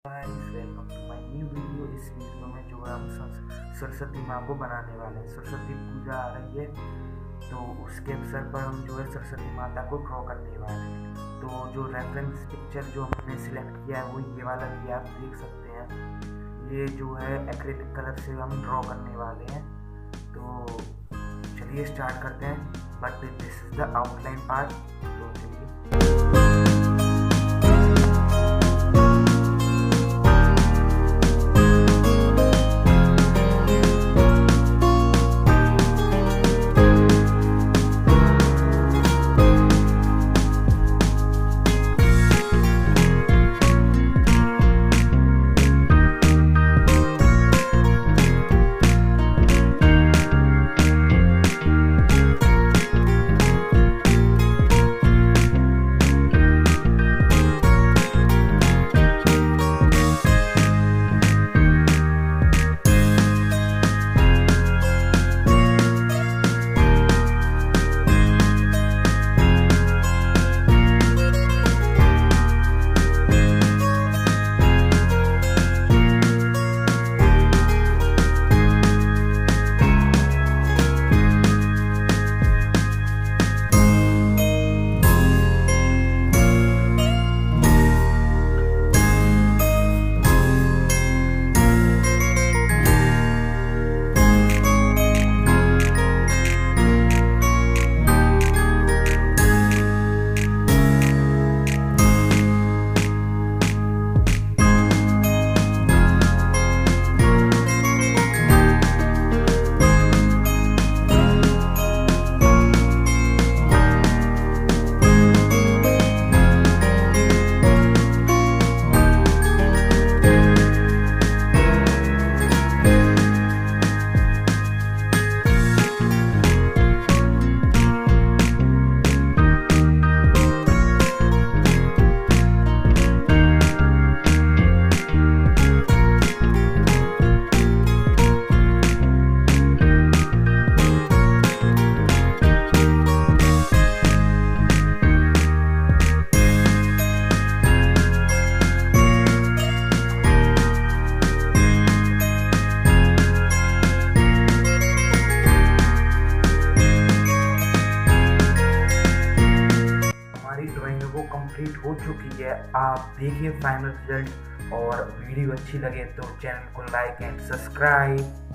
Guys welcome to my new video. इस video में जो है हम सरस्वती माँ को बनाने वाले हैं। सरस्वती पूजा आ रही है तो उसके अवसर पर हम जो है सरस्वती माता को ड्रॉ करने वाले हैं। तो जो रेफरेंस पिक्चर जो हमने सिलेक्ट किया है वो ये वाला भी आप देख सकते हैं। ये जो है एक्रिलिक कलर से हम ड्रॉ करने वाले हैं। तो चलिए स्टार्ट करते हैं। But this is the outline part. तो चलिए ड्राइंग वो कंप्लीट हो चुकी है। आप देखिए फाइनल रिजल्ट और वीडियो अच्छी लगे तो चैनल को लाइक एंड सब्सक्राइब।